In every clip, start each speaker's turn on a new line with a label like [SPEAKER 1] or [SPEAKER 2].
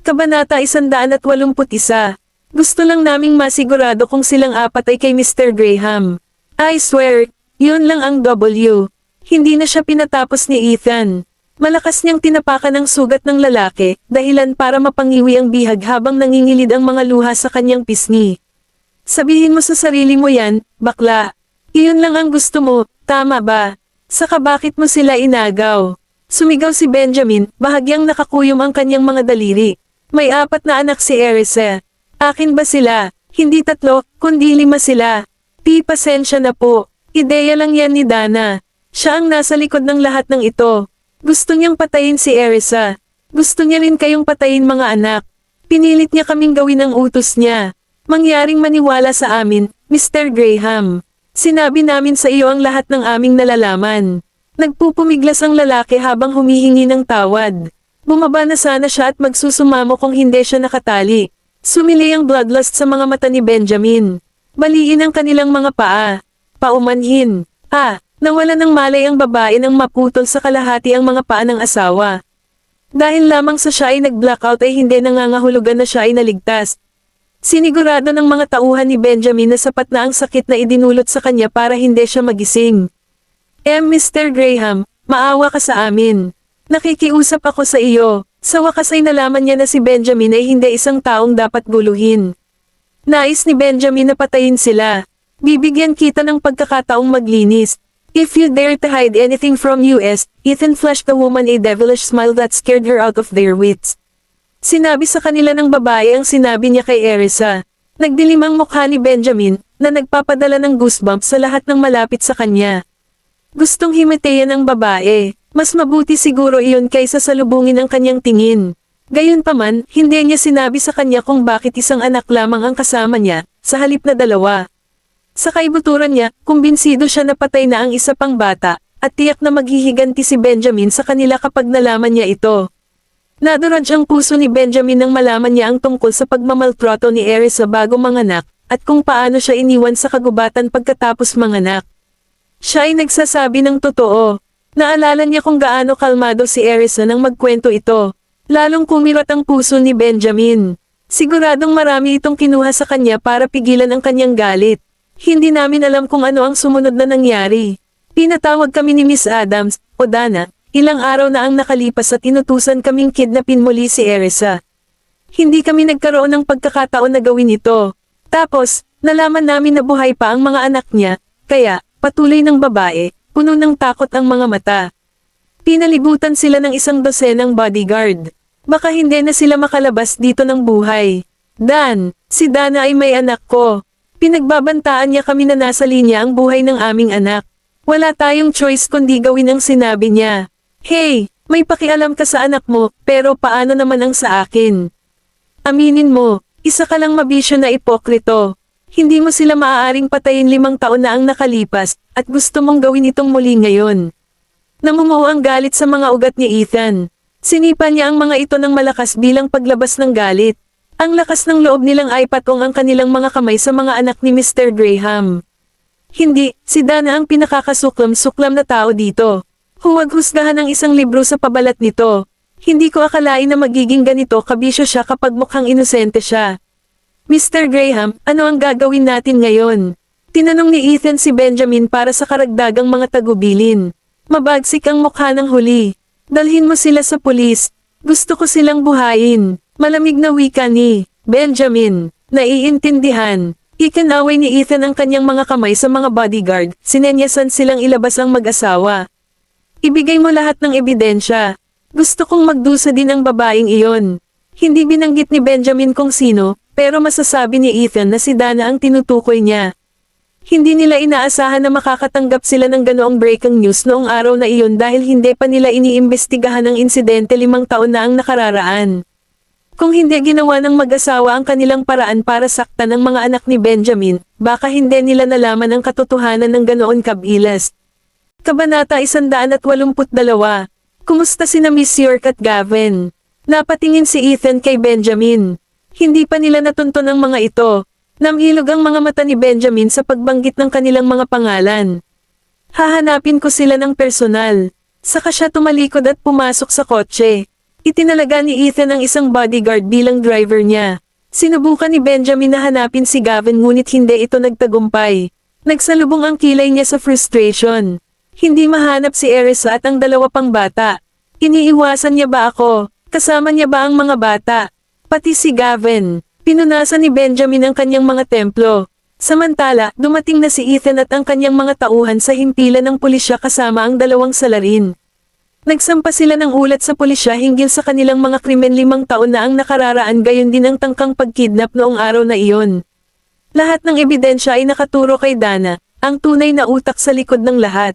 [SPEAKER 1] Kabanata 181. Gusto lang naming masigurado kung silang apat ay kay Mr. Graham. I swear, yun lang ang W. Hindi na siya pinatapos ni Ethan. Malakas niyang tinapakan ang sugat ng lalaki, dahilan para mapangiwi ang bihag habang nangingilid ang mga luha sa kanyang pisngi. Sabihin mo sa sarili mo yan, bakla. Iyon lang ang gusto mo, tama ba? Saka bakit mo sila inagaw? Sumigaw si Benjamin, bahagyang nakakuyom ang kanyang mga daliri. May 4 na anak si Erisa. Akin ba sila? Hindi 3, kundi 5 sila. Pasensya na po. Ideya lang yan ni Dana. Siya ang nasa likod ng lahat ng ito. Gusto niyang patayin si Erisa. Gusto niya rin kayong patayin mga anak. Pinilit niya kaming gawin ang utos niya. Mangyaring maniwala sa amin, Mr. Graham. Sinabi namin sa iyo ang lahat ng aming nalalaman. Nagpupumiglas ang lalaki habang humihingi ng tawad. Bumaba na sana siya at magsusumamo kung hindi siya nakatali. Sumili ang bloodlust sa mga mata ni Benjamin. Baliin ang kanilang mga paa. Paumanhin. Nawala ng malay ang babae nang maputol sa kalahati ang mga paa ng asawa. Dahil lamang sa siya ay nag-blackout ay hindi nangangahulugan na siya ay naligtas. Sinigurado ng mga tauhan ni Benjamin na sapat na ang sakit na idinulot sa kanya para hindi siya magising. Mr. Graham, maawa ka sa amin. Nakikiusap ako sa iyo. Sa wakas ay nalaman niya na si Benjamin ay hindi isang taong dapat guluhin. Nais ni Benjamin na patayin sila. Bibigyan kita ng pagkakataong maglinis. If you dare to hide anything from us, Ethan flashed the woman a devilish smile that scared her out of their wits. Sinabi sa kanila ng babae ang sinabi niya kay Erisa. Nagdilim ang mukha ni Benjamin, na nagpapadala ng goosebumps sa lahat ng malapit sa kanya. Gustong himatayan ang babae. Mas mabuti siguro iyon kaysa salubungin ang kanyang tingin. Gayunpaman, hindi niya sinabi sa kanya kung bakit isang anak lamang ang kasama niya, sa halip na 2. Sa kaibuturan niya, kumbinsido siya na patay na ang isa pang bata, at tiyak na maghihiganti si Benjamin sa kanila kapag nalaman niya ito. Naduraj ang puso ni Benjamin nang malaman niya ang tungkol sa pagmamaltrato ni Erisa bago manganak, at kung paano siya iniwan sa kagubatan pagkatapos manganak. Siya ay nagsasabi ng totoo. Naalala niya kung gaano kalmado si Erisa nang magkwento ito. Lalong kumirat ang puso ni Benjamin. Siguradong marami itong kinuha sa kanya para pigilan ang kanyang galit. Hindi namin alam kung ano ang sumunod na nangyari. Pinatawag kami ni Miss Adams, o Dana, ilang araw na ang nakalipas at inutusan kaming kidnapin muli si Erisa. Hindi kami nagkaroon ng pagkakataon na gawin ito. Tapos, nalaman namin na buhay pa ang mga anak niya, kaya, patuloy ng babae, puno ng takot ang mga mata. Pinalibutan sila ng 12 bodyguard. Baka hindi na sila makalabas dito ng buhay. Dan, si Dana ay may anak ko. Pinagbabantaan niya kami na nasa linya ang buhay ng aming anak. Wala tayong choice kundi gawin ang sinabi niya. Hey, may pakialam ka sa anak mo, pero paano naman ang sa akin? Aminin mo, isa ka lang mabisyo na ipokrito. Hindi mo sila maaaring patayin 5 taon na ang nakalipas, at gusto mong gawin itong muli ngayon. Namumuo ang galit sa mga ugat ni Ethan. Sinipa niya ang mga ito ng malakas bilang paglabas ng galit. Ang lakas ng loob nilang ay patong ang kanilang mga kamay sa mga anak ni Mr. Graham. Hindi, si Dana ang pinakakasuklam-suklam na tao dito. Huwag husgahan ang isang libro sa pabalat nito. Hindi ko akalain na magiging ganito kabisyo siya kapag mukhang inosente siya. Mr. Graham, ano ang gagawin natin ngayon? Tinanong ni Ethan si Benjamin para sa karagdagang mga tagubilin. Mabagsik ang mukha ng huli. Dalhin mo sila sa pulis. Gusto ko silang buhayin. Malamig na wika ni Benjamin. Naiintindihan. Ikinaway ni Ethan ang kanyang mga kamay sa mga bodyguard. Sinenyasan silang ilabas ang mag-asawa. Ibigay mo lahat ng ebidensya. Gusto kong magdusa din ang babaeng iyon. Hindi binanggit ni Benjamin kung sino, pero masasabi ni Ethan na si Dana ang tinutukoy niya. Hindi nila inaasahan na makakatanggap sila ng ganoong breaking news noong araw na iyon dahil hindi pa nila iniimbestigahan ang insidente 5 taon na ang nakararaan. Kung hindi ginawa ng mag-asawa ang kanilang paraan para saktan ng mga anak ni Benjamin, baka hindi nila nalaman ang katotohanan ng ganoon kabilas. Kabanata 182. Kumusta sina Miss York at Gavin? Napatingin si Ethan kay Benjamin. Hindi pa nila natunton ang mga ito. Namilog ang mga mata ni Benjamin sa pagbanggit ng kanilang mga pangalan. Hahanapin ko sila ng personal. Saka siya tumalikod at pumasok sa kotse. Itinalaga ni Ethan ang isang bodyguard bilang driver niya. Sinubukan ni Benjamin na hanapin si Gavin ngunit hindi ito nagtagumpay. Nagsalubong ang kilay niya sa frustration. Hindi mahanap si Erisa at ang dalawa pang bata. Iniiwasan niya ba ako? Kasama niya ba ang mga bata? Pati si Gavin. Pinunasan ni Benjamin ang kanyang mga templo. Samantala, dumating na si Ethan at ang kanyang mga tauhan sa himpilan ng pulisya kasama ang dalawang salarin. Nagsampa sila ng ulat sa pulisya hinggil sa kanilang mga krimen 5 taon na ang nakararaan gayon din ang tangkang pagkidnap noong araw na iyon. Lahat ng ebidensya ay nakaturo kay Dana, ang tunay na utak sa likod ng lahat.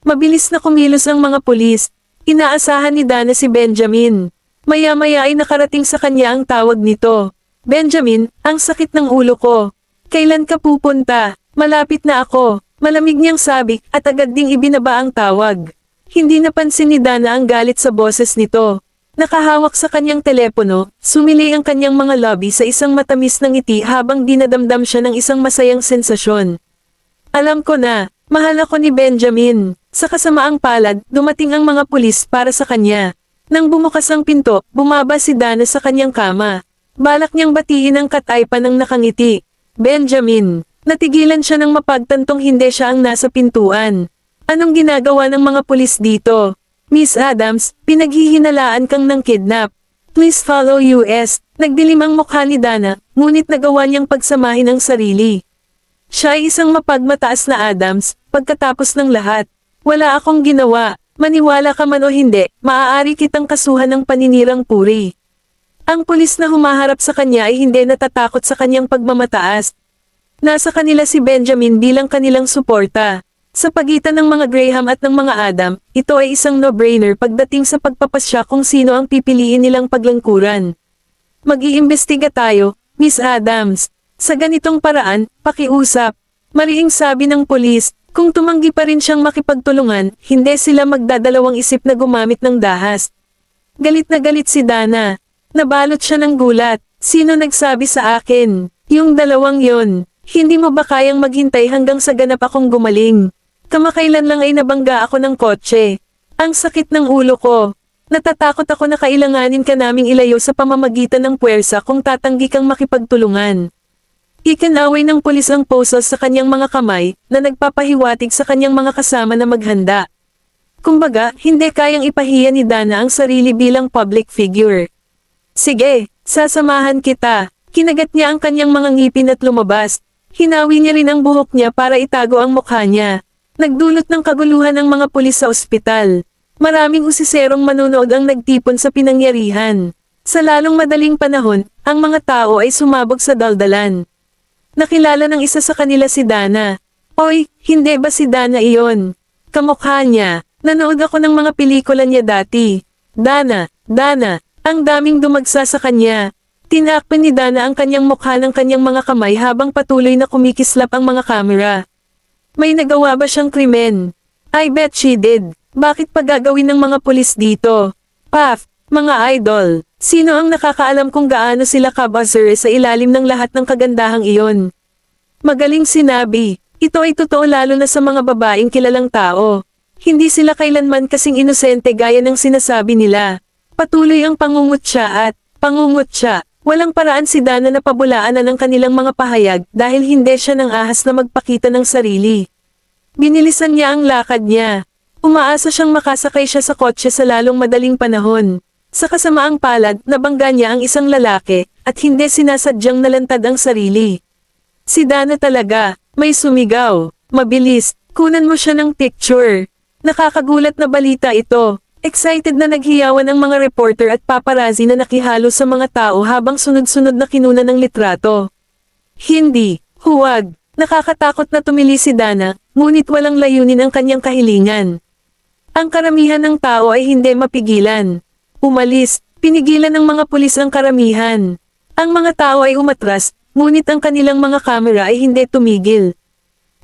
[SPEAKER 1] Mabilis na kumilos ang mga pulis. Inaasahan ni Dana si Benjamin. Maya-maya ay nakarating sa kanya ang tawag nito. Benjamin, ang sakit ng ulo ko. Kailan ka pupunta? Malapit na ako. Malamig niyang sabi at agad ding ibinaba ang tawag. Hindi napansin ni Dana ang galit sa boses nito. Nakahawak sa kanyang telepono, sumili ang kanyang mga labi sa isang matamis na ngiti habang dinadamdam siya ng isang masayang sensasyon. Alam ko na, mahal ako ni Benjamin. Sa kasamaang palad, dumating ang mga pulis para sa kanya. Nang bumukas ang pinto, bumaba si Dana sa kanyang kama. Balak niyang batiin ang kataypan ng nakangiti. Benjamin. Natigilan siya nang mapagtantong hindi siya ang nasa pintuan. Anong ginagawa ng mga pulis dito? Miss Adams, pinaghihinalaan kang ng kidnap. Please follow US. Nagdilim ang mukha ni Dana, ngunit nagawa niyang pagsamahin ang sarili. Siya ay isang mapagmataas na Adams, pagkatapos ng lahat. Wala akong ginawa. Maniwala ka man o hindi, maaari kitang kasuhan ng paninirang puri. Ang pulis na humaharap sa kanya ay hindi natatakot sa kanyang pagmamataas. Nasa kanila si Benjamin bilang kanilang suporta. Sa pagitan ng mga Graham at ng mga Adam, ito ay isang no-brainer pagdating sa pagpapasya kung sino ang pipiliin nilang paglangkuran. Mag-iimbestiga tayo, Miss Adams. Sa ganitong paraan, pakiusap. Mariing sabi ng pulis, kung tumanggi pa rin siyang makipagtulungan, hindi sila magdadalawang isip na gumamit ng dahas. Galit na galit si Dana. Nabalot siya ng gulat. Sino nagsabi sa akin? Yung dalawang yon. Hindi mo ba kayang maghintay hanggang sa ganap akong gumaling? Kamakailan lang ay nabangga ako ng kotse. Ang sakit ng ulo ko. Natatakot ako na kailanganin ka naming ilayo sa pamamagitan ng puwersa kung tatanggi kang makipagtulungan. Ikinaway ng pulis ang puzzle sa kanyang mga kamay na nagpapahiwatig sa kanyang mga kasama na maghanda. Kumbaga, hindi kayang ipahiya ni Dana ang sarili bilang public figure. Sige, sasamahan kita. Kinagat niya ang kanyang mga ngipin at lumabas. Hinawi niya rin ang buhok niya para itago ang mukha niya. Nagdulot ng kaguluhan ang mga pulis sa ospital. Maraming usiserong manonood ang nagtipon sa pinangyarihan. Sa lalong madaling panahon, ang mga tao ay sumabog sa daldalan. Nakilala ng isa sa kanila si Dana. Oy, hindi ba si Dana iyon? Kamukha niya. Nanood ako ng mga pelikula niya dati. Dana, ang daming dumagsa sa kanya. Tinakpan ni Dana ang kanyang mukha ng kanyang mga kamay habang patuloy na kumikislap ang mga kamera. May nagawa ba siyang krimen? I bet she did. Bakit pa gagawin ng mga pulis dito? Paf, mga idol. Sino ang nakakaalam kung gaano sila kabuzzer sa ilalim ng lahat ng kagandahang iyon? Magaling sinabi. Ito ay totoo lalo na sa mga babaeng kilalang tao. Hindi sila kailanman kasing inosente gaya ng sinasabi nila. Patuloy ang pangungutya. Walang paraan si Dana na pabulaanan ng kanilang mga pahayag dahil hindi siya nang ahas na magpakita ng sarili. Binilisan niya ang lakad niya. Umaasa siyang makasakay siya sa kotse sa lalong madaling panahon. Sa kasamaang palad, nabangga niya ang isang lalaki at hindi sinasadyang nalantad ang sarili. Si Dana talaga, may sumigaw. Mabilis, kunan mo siya ng picture. Nakakagulat na balita ito. Excited na naghiyawan ang mga reporter at paparazzi na nakihalo sa mga tao habang sunod-sunod na kinunan ng litrato. Hindi, huwag. Nakakatakot na tumili si Dana, ngunit walang layunin ang kanyang kahilingan. Ang karamihan ng tao ay hindi mapigilan. Umalis, pinigilan ng mga pulis ang karamihan. Ang mga tao ay umatras, ngunit ang kanilang mga kamera ay hindi tumigil.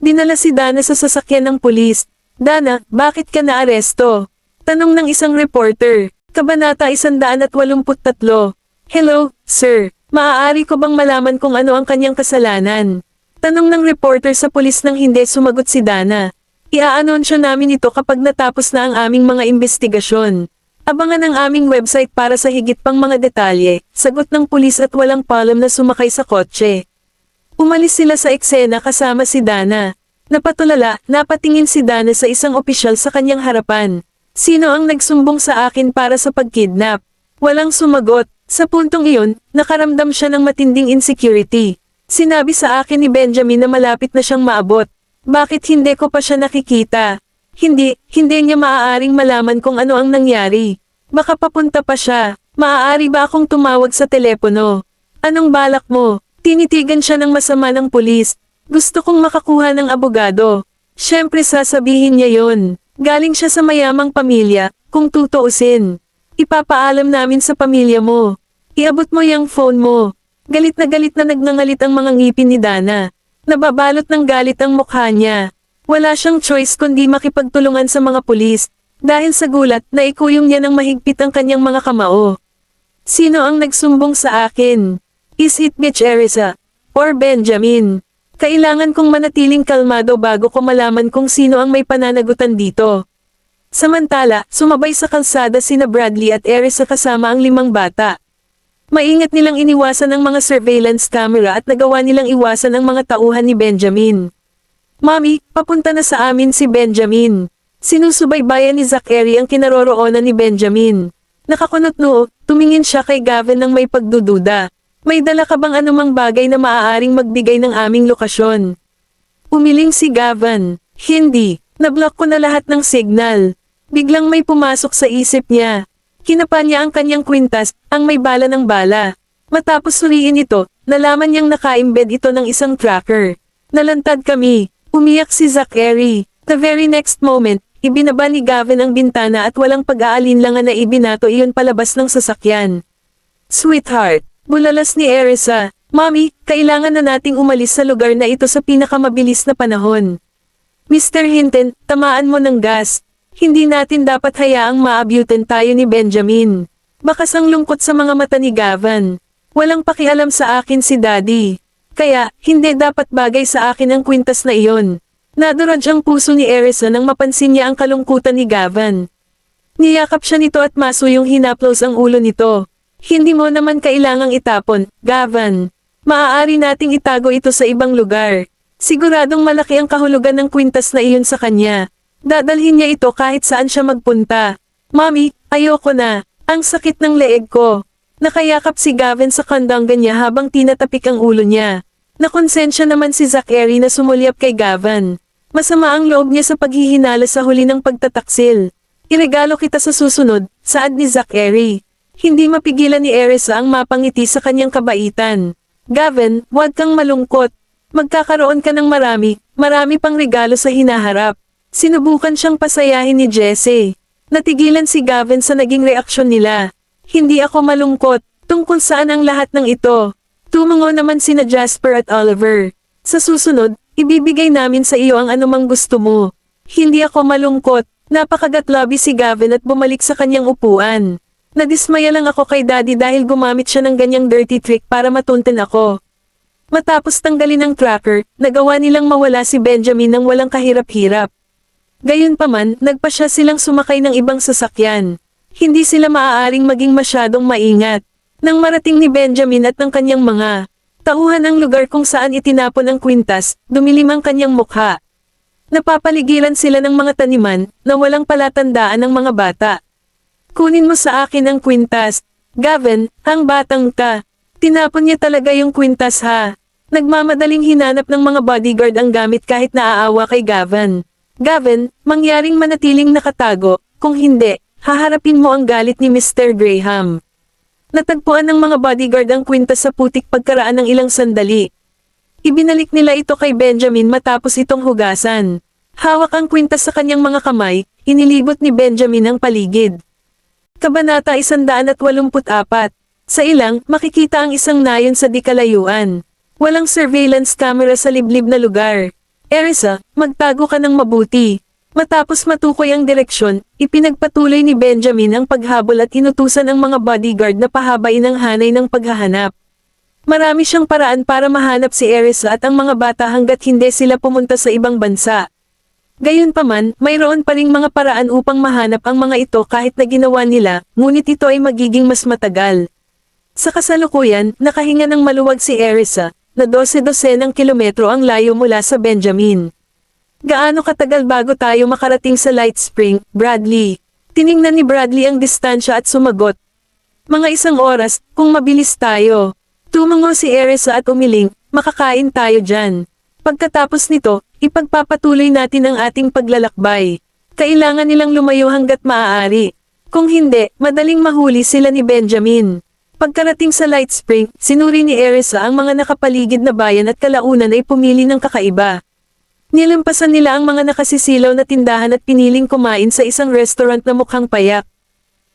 [SPEAKER 1] Dinala si Dana sa sasakyan ng pulis. Dana, bakit ka naaresto? Tanong ng isang reporter. Kabanata 183. Hello, sir. Maaari ko bang malaman kung ano ang kanyang kasalanan? Tanong ng reporter sa pulis nang hindi sumagot si Dana. Ia-anunsyo namin ito kapag natapos na ang aming mga investigasyon. Abangan ang aming website para sa higit pang mga detalye, sagot ng pulis at walang palom na sumakay sa kotse. Umalis sila sa eksena kasama si Dana. Napatulala, napatingin si Dana sa isang opisyal sa kanyang harapan. Sino ang nagsumbong sa akin para sa pagkidnap? Walang sumagot. Sa puntong iyon, nakaramdam siya ng matinding insecurity. Sinabi sa akin ni Benjamin na malapit na siyang maabot. Bakit hindi ko pa siya nakikita? Hindi niya maaaring malaman kung ano ang nangyari. Baka papunta pa siya. Maaari ba akong tumawag sa telepono? Anong balak mo? Tinitigan siya ng masama ng pulis. Gusto kong makakuha ng abogado. Siyempre sasabihin niya yon. Galing siya sa mayamang pamilya, kung tutuusin. Ipapaalam namin sa pamilya mo. Iabot mo yung phone mo. Galit na nagngangalit ang mga ngipin ni Dana. Nababalot ng galit ang mukha niya. Wala siyang choice kundi makipagtulungan sa mga pulis. Dahil sa gulat, naikuyong niya ng mahigpit ang kanyang mga kamao. Sino ang nagsumbong sa akin? Is it Mitch Erisa? Or Benjamin? Kailangan kong manatiling kalmado bago ko malaman kung sino ang may pananagutan dito. Samantala, sumabay sa kalsada sina Bradley at Erisa kasama ang 5 bata. Maingat nilang iniwasan ang mga surveillance camera at nagawa nilang iwasan ang mga tauhan ni Benjamin. Mami, papunta na sa amin si Benjamin. Sinusubaybayan ni Zachary ang kinaroroonan ni Benjamin. Nakakunot noo, tumingin siya kay Gavin ng may pagdududa. May dala ka bang anumang bagay na maaaring magbigay ng aming lokasyon? Umiling si Gavin. Hindi. Nablock ko na lahat ng signal. Biglang may pumasok sa isip niya. Kinapa niya ang kanyang kwintas, ang may bala ng bala. Matapos suriin ito, nalaman niyang naka-embed ito ng isang tracker. Nalantad kami. Umiyak si Zachary. The very next moment, ibinaba ni Gavin ang bintana at walang pag-aalinlangan na ibinato iyon palabas ng sasakyan. Sweetheart, bulalas ni Erisa. Mommy, kailangan na nating umalis sa lugar na ito sa pinakamabilis na panahon. Mr. Hinton, tamaan mo ng gas. Hindi natin dapat hayaang maabutan tayo ni Benjamin. Bakas ang lungkot sa mga mata ni Gavin. Walang pakialam sa akin si Daddy. Kaya, hindi dapat bagay sa akin ang kwintas na iyon. Nadurog ang puso ni Erisa nang mapansin niya ang kalungkutan ni Gavin. Niyakap siya nito at masuyong hinaplos ang ulo nito. Hindi mo naman kailangang itapon, Gavin. Maaari nating itago ito sa ibang lugar. Siguradong malaki ang kahulugan ng kwintas na iyon sa kanya. Dadalhin niya ito kahit saan siya magpunta. Mami, ayoko na. Ang sakit ng leeg ko. Nakayakap si Gavin sa kandanggan niya habang tinatapik ang ulo niya. Nakonsensya naman si Zachary na sumulyap kay Gavin. Masama ang loob niya sa paghihinala sa huli ng pagtataksil. Iregalo kita sa susunod, saad ni Zachary. Hindi mapigilan ni Erisa ang mapangiti sa kanyang kabaitan. Gavin, huwag kang malungkot. Magkakaroon ka ng marami pang regalo sa hinaharap. Sinubukan siyang pasayahin ni Jesse. Natigilan si Gavin sa naging reaksyon nila. Hindi ako malungkot, tungkol saan ang lahat ng ito. Tumango naman sina Jasper at Oliver. Sa susunod, ibibigay namin sa iyo ang anumang gusto mo. Hindi ako malungkot, napakagatlabi si Gavin at bumalik sa kanyang upuan. Nadismaya lang ako kay Daddy dahil gumamit siya ng ganyang dirty trick para matunten ako. Matapos tanggalin ang tracker, nagawa nilang mawala si Benjamin nang walang kahirap-hirap. Gayunpaman, nagpasya silang sumakay ng ibang sasakyan. Hindi sila maaaring maging masyadong maingat. Nang marating ni Benjamin at ng kanyang mga tauhan ang lugar kung saan itinapon ang kwintas, dumilim ang kanyang mukha. Napapaligiran sila ng mga taniman na walang palatandaan ng mga bata. Kunin mo sa akin ang kwintas. Gavin, ang batang ka. Tinapon niya talaga yung kwintas ha. Nagmamadaling hinanap ng mga bodyguard ang gamit kahit naaawa kay Gavin. Gavin, mangyaring manatiling nakatago, kung hindi, haharapin mo ang galit ni Mr. Graham. Natagpuan ng mga bodyguard ang kwintas sa putik pagkaraan ng ilang sandali. Ibinalik nila ito kay Benjamin matapos itong hugasan. Hawak ang kwintas sa kanyang mga kamay, inilibot ni Benjamin ang paligid. Kabanata 184. Sa ilang, makikita ang isang nayon sa di kalayuan. Walang surveillance camera sa liblib na lugar. Erisa, magtago ka ng mabuti. Matapos matukoy ang direksyon, ipinagpatuloy ni Benjamin ang paghabol at inutusan ang mga bodyguard na pahabain ang hanay ng paghahanap. Marami siyang paraan para mahanap si Erisa at ang mga bata hanggat hindi sila pumunta sa ibang bansa. Gayunpaman, mayroon pa ring mga paraan upang mahanap ang mga ito kahit na ginawa nila, ngunit ito ay magiging mas matagal. Sa kasalukuyan, nakahinga ng maluwag si Erisa, na 12-12 kilometro ang layo mula sa Benjamin. Gaano katagal bago tayo makarating sa Light Spring, Bradley? Tiningnan ni Bradley ang distansya at sumagot. Mga 1 oras, kung mabilis tayo. Tumango si Erisa at umiling, makakain tayo dyan. Pagkatapos nito, ipagpapatuloy natin ang ating paglalakbay. Kailangan nilang lumayo hanggat maaari. Kung hindi, madaling mahuli sila ni Benjamin. Pagkarating sa Light Spring, sinuri ni Erisa ang mga nakapaligid na bayan at kalaunan ay pumili ng kakaiba. Nilampasan nila ang mga nakasisilaw na tindahan at piniling kumain sa isang restaurant na mukhang payak.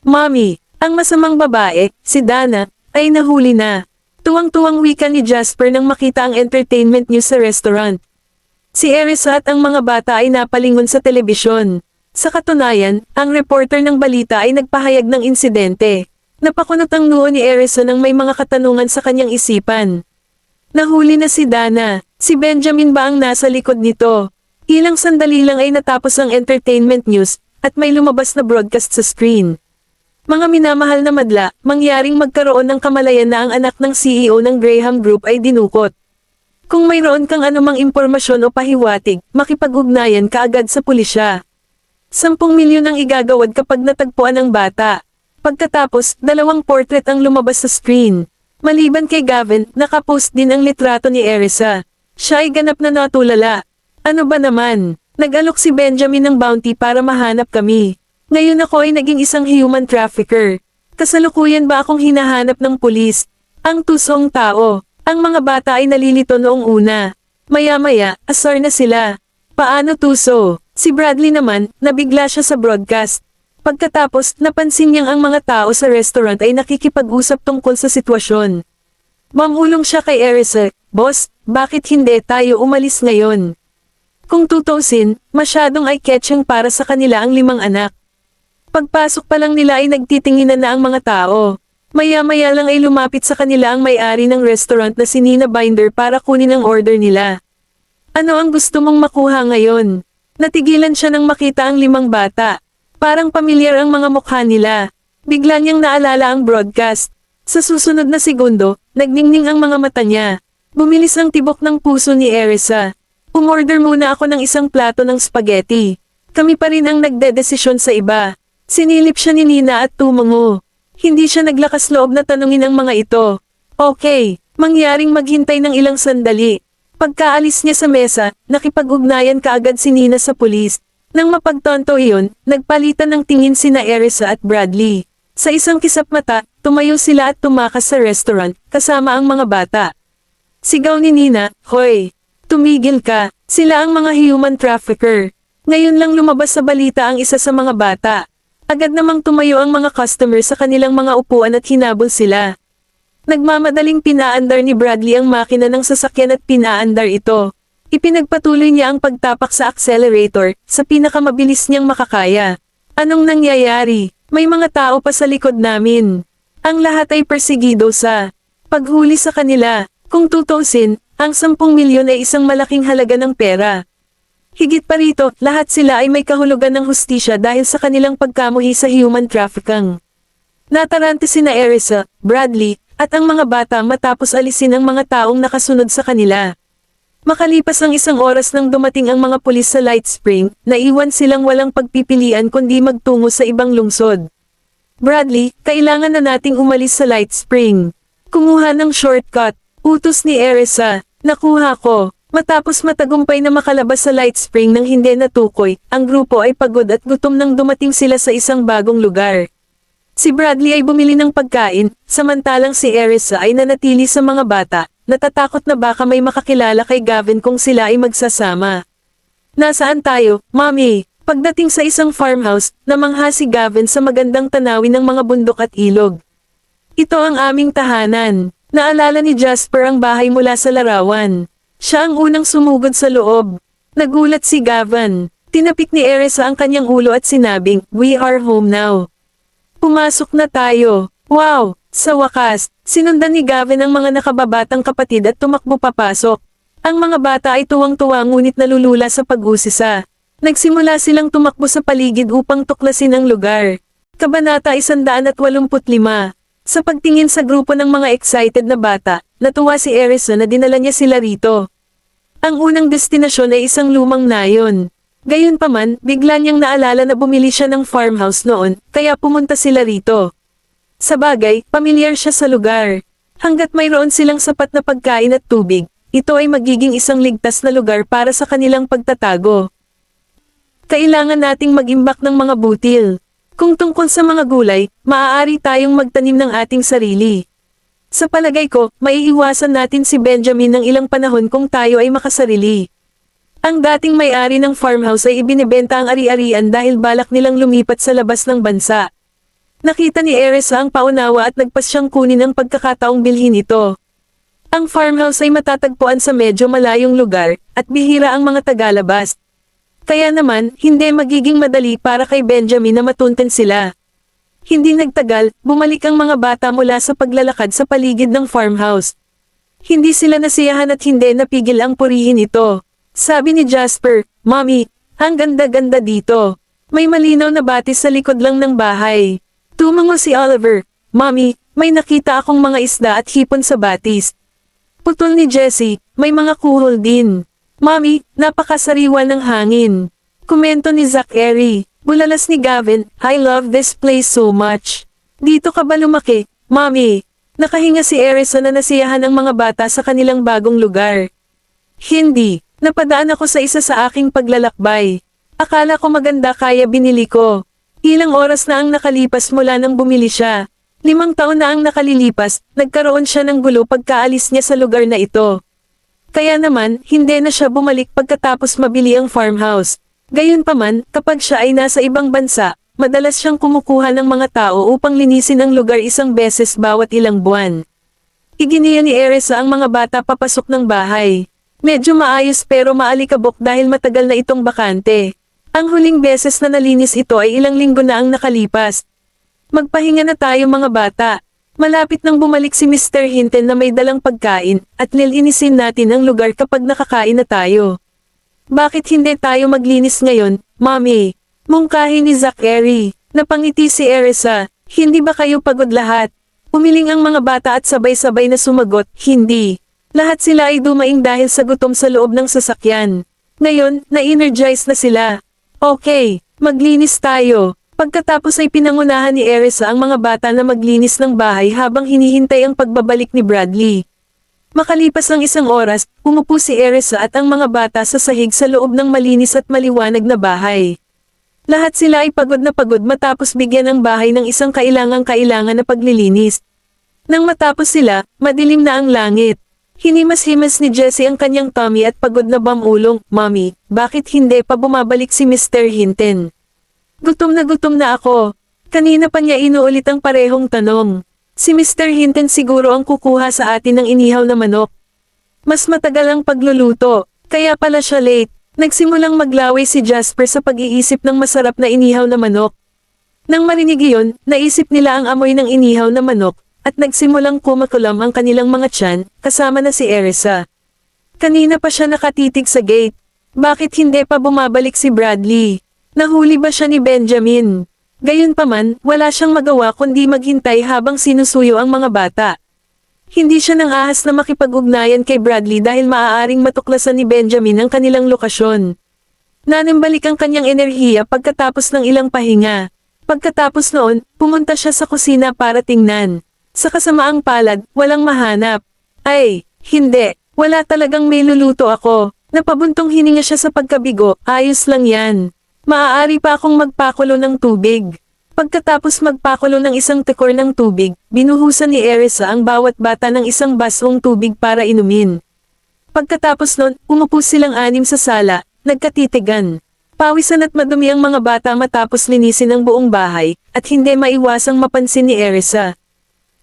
[SPEAKER 1] Mommy, ang masamang babae, si Dana, ay nahuli na. Tuwang-tuwang wika ni Jasper nang makita ang entertainment news sa restaurant. Si Erisa at ang mga bata ay napalingon sa telebisyon. Sa katunayan, ang reporter ng balita ay nagpahayag ng insidente. Napakunot ang noo ni Erisa nang may mga katanungan sa kanyang isipan. Nahuli na si Dana. Si Benjamin ba ang nasa likod nito? Ilang sandali lang ay natapos ang entertainment news, at may lumabas na broadcast sa screen. Mga minamahal na madla, mangyaring magkaroon ng kamalayan na ang anak ng CEO ng Graham Group ay dinukot. Kung mayroon kang anumang impormasyon o pahiwatig, makipag-ugnayan ka agad sa pulisya. 10 milyon ang igagawad kapag natagpuan ang bata. Pagkatapos, 2 portrait ang lumabas sa screen. Maliban kay Gavin, nakapost din ang litrato ni Erisa. Siya ay ganap na natulala. Ano ba naman? Nag-alok si Benjamin ng bounty para mahanap kami. Ngayon ako ay naging isang human trafficker. Kasalukuyan ba akong hinahanap ng pulis? Ang tusong tao. Ang mga bata ay nalilito noong una. Maya-maya, asar na sila. Paano tuso? Si Bradley naman, nabigla siya sa broadcast. Pagkatapos, napansin niyang ang mga tao sa restaurant ay nakikipag-usap tungkol sa sitwasyon. Mamulong siya kay Erisa, "Boss, bakit hindi tayo umalis ngayon?" Kung tutusin, masyadong eye-catching para sa kanila ang 5 anak. Pagpasok pa lang nila ay nagtitinginan na ang mga tao. Maya-maya lang ay lumapit sa kanila ang may-ari ng restaurant na si Nina Binder para kunin ang order nila. Ano ang gusto mong makuha ngayon? Natigilan siya nang makita ang 5 bata. Parang pamilyar ang mga mukha nila. Bigla niyang naalala ang broadcast. Sa susunod na segundo, nagningning ang mga mata niya. Bumilis ang tibok ng puso ni Erisa. Umorder muna ako ng 1 plato ng spaghetti. Kami pa rin ang nagdedesisyon sa iba. Sinilip siya ni Nina at tumango. Hindi siya naglakas loob na tanungin ang mga ito. Okay, mangyaring maghintay ng ilang sandali. Pagkaalis niya sa mesa, nakipag-ugnayan kaagad si Nina sa pulis. Nang mapagtonto iyon, nagpalitan ng tingin sina Erisa at Bradley. Sa isang kisap mata, tumayo sila at tumakas sa restaurant, kasama ang mga bata. Sigaw ni Nina, "Hoy! Tumigil ka, sila ang mga human trafficker." Ngayon lang lumabas sa balita ang isa sa mga bata. Agad namang tumayo ang mga customer sa kanilang mga upuan at hinabol sila. Nagmamadaling pinaandar ni Bradley ang makina ng sasakyan at pinaandar ito. Ipinagpatuloy niya ang pagtapak sa accelerator, sa pinakamabilis niyang makakaya. Anong nangyayari? May mga tao pa sa likod namin. Ang lahat ay persegido sa paghuli sa kanila. Kung tutusin, ang 10 milyon ay isang malaking halaga ng pera. Higit pa rito, lahat sila ay may kahulugan ng hustisya dahil sa kanilang pagkamuhi sa human trafficking. Natarante sina Erisa, Bradley, at ang mga bata matapos alisin ang mga taong nakasunod sa kanila. Makalipas ang 1 oras nang dumating ang mga pulis sa Light Spring, naiwan silang walang pagpipilian kundi magtungo sa ibang lungsod. Bradley, kailangan na nating umalis sa Light Spring. Kumuha ng shortcut, utos ni Erisa. Nakuha ko. Matapos matagumpay na makalabas sa Light Spring nang hindi natukoy, ang grupo ay pagod at gutom nang dumating sila sa isang bagong lugar. Si Bradley ay bumili ng pagkain, samantalang si Erisa ay nanatili sa mga bata, natatakot na baka may makakilala kay Gavin kung sila ay magsasama. "Nasaan tayo, Mommy?" Pagdating sa isang farmhouse, namangha si Gavin sa magandang tanawin ng mga bundok at ilog. "Ito ang aming tahanan." Naalala ni Jasper ang bahay mula sa larawan. Siya ang unang sumugod sa loob. Nagulat si Gavin. Tinapik ni Erisa ang kanyang ulo at sinabing, "We are home now." Pumasok na tayo. Wow! Sa wakas, sinundan ni Gavin ang mga nakababatang kapatid at tumakbo papasok. Ang mga bata ay tuwang-tuwa ngunit nalulula sa pag-usisa. Nagsimula silang tumakbo sa paligid upang tuklasin ang lugar. Kabanata 185. Sa pagtingin sa grupo ng mga excited na bata, natuwa si Erisa na dinala niya sila rito. Ang unang destinasyon ay isang lumang nayon. Gayunpaman, bigla niyang naalala na bumili siya ng farmhouse noon, kaya pumunta sila rito. Sa bagay, pamilyar siya sa lugar. Hanggat mayroon silang sapat na pagkain at tubig, ito ay magiging isang ligtas na lugar para sa kanilang pagtatago. Kailangan nating mag-imbak ng mga butil. Kung tungkol sa mga gulay, maaari tayong magtanim ng ating sarili. Sa palagay ko, maiiwasan natin si Benjamin ng ilang panahon kung tayo ay makasarili. Ang dating may-ari ng farmhouse ay ibinebenta ang ari-arian dahil balak nilang lumipat sa labas ng bansa. Nakita ni Erisa ang paunawa at nagpas siyang kunin ang pagkakataong bilhin ito. Ang farmhouse ay matatagpuan sa medyo malayong lugar, at bihira ang mga tagalabas. Kaya naman, hindi magiging madali para kay Benjamin na matunten sila. Hindi nagtagal, bumalik ang mga bata mula sa paglalakad sa paligid ng farmhouse. Hindi sila nasiyahan at hindi napigil ang purihin ito. Sabi ni Jasper, "Mommy, ang ganda-ganda dito. May malinaw na batis sa likod lang ng bahay." Tumango si Oliver, "Mommy, may nakita akong mga isda at hipon sa batis." Putol ni Jessie, "May mga kuhol din." "Mommy, napakasariwa ng hangin." Komento ni Zachary. Bulalas ni Gavin, "I love this place so much." "Dito ka ba lumaki, Mommy?" Nakahinga si Erisa na nasiyahan ang mga bata sa kanilang bagong lugar. "Hindi. Napadaan ako sa isa sa aking paglalakbay. Akala ko maganda kaya binili ko." Ilang oras na ang nakalipas mula nang bumili siya. 5 taon na ang nakalilipas, nagkaroon siya ng gulo pagkaalis niya sa lugar na ito. Kaya naman, hindi na siya bumalik pagkatapos mabili ang farmhouse. Gayunpaman, kapag siya ay nasa ibang bansa, madalas siyang kumukuha ng mga tao upang linisin ang lugar isang beses bawat ilang buwan. Iginiya ni Erisa ang mga bata papasok ng bahay. Medyo maayos pero maalikabok dahil matagal na itong bakante. Ang huling beses na nalinis ito ay ilang linggo na ang nakalipas. "Magpahinga na tayo mga bata." Malapit nang bumalik si Mr. Hinton na may dalang pagkain, at lilinisin natin ang lugar kapag nakakain na tayo. "Bakit hindi tayo maglinis ngayon, Mommy?" Mungkahi ni Zachary. Napangiti si Erisa, "Hindi ba kayo pagod lahat?" Umiling ang mga bata at sabay-sabay na sumagot, "Hindi." Lahat sila ay dumaing dahil sa gutom sa loob ng sasakyan. Ngayon, na-energize na sila. "Okay, maglinis tayo." Pagkatapos ay pinangunahan ni Erisa ang mga bata na maglinis ng bahay habang hinihintay ang pagbabalik ni Bradley. Makalipas ang 1 oras, umupo si Erisa at ang mga bata sa sahig sa loob ng malinis at maliwanag na bahay. Lahat sila ay pagod na pagod matapos bigyan ang bahay ng isang kailangang-kailangan na paglilinis. Nang matapos sila, madilim na ang langit. Hinimas-himas ni Jessie ang kanyang tummy at pagod na bamulong, "Mommy, bakit hindi pa bumabalik si Mr. Hinton?" Gutom na ako." Kanina pa niya inuulit ang parehong tanong. "Si Mr. Hinton siguro ang kukuha sa atin ng inihaw na manok. Mas matagal ang pagluluto, kaya pala siya late." Nagsimulang maglaway si Jasper sa pag-iisip ng masarap na inihaw na manok. Nang marinig iyon, naisip nila ang amoy ng inihaw na manok, at nagsimulang kumakulam ang kanilang mga tiyan, kasama na si Erisa. Kanina pa siya nakatitig sa gate. Bakit hindi pa bumabalik si Bradley? Nahuli ba siya ni Benjamin? Gayunpaman, wala siyang magawa kundi maghintay habang sinusuyo ang mga bata. Hindi siya nang ahas na makipag-ugnayan kay Bradley dahil maaaring matuklasan ni Benjamin ang kanilang lokasyon. Nanambalik ang kanyang enerhiya pagkatapos ng ilang pahinga. Pagkatapos noon, pumunta siya sa kusina para tingnan. Sa kasamaang palad, walang mahanap. "Ay, hindi. Wala talagang may luluto ako." Napabuntong hininga siya sa pagkabigo, "Ayos lang yan. Maaari pa akong magpakulo ng tubig." Pagkatapos magpakulo ng isang tekor ng tubig, binuhusan ni Erisa ang bawat bata ng isang basong tubig para inumin. Pagkatapos nun, umupo silang 6 sa sala, nagkatitigan. Pawisan at madumi ang mga bata matapos linisin ang buong bahay, at hindi maiwasang mapansin ni Erisa.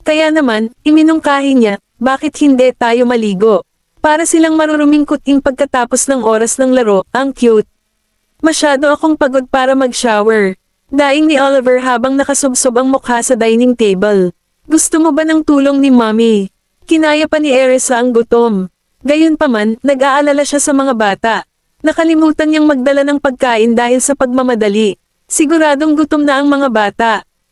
[SPEAKER 1] Kaya naman, iminungkahi niya, "Bakit hindi tayo maligo? Para silang maruruming kuting pagkatapos ng oras ng laro, ang cute." "Masyado akong pagod para mag-shower." Daing ni Oliver habang nakasubsob ang mukha sa dining table. "Gusto mo ba ng tulong ni Mommy?" Kinaya pa ni Erisa ang gutom. Gayunpaman, nag-aalala siya sa mga bata. Nakalimutan niyang magdala ng pagkain dahil sa pagmamadali. Siguradong gutom na ang mga bata.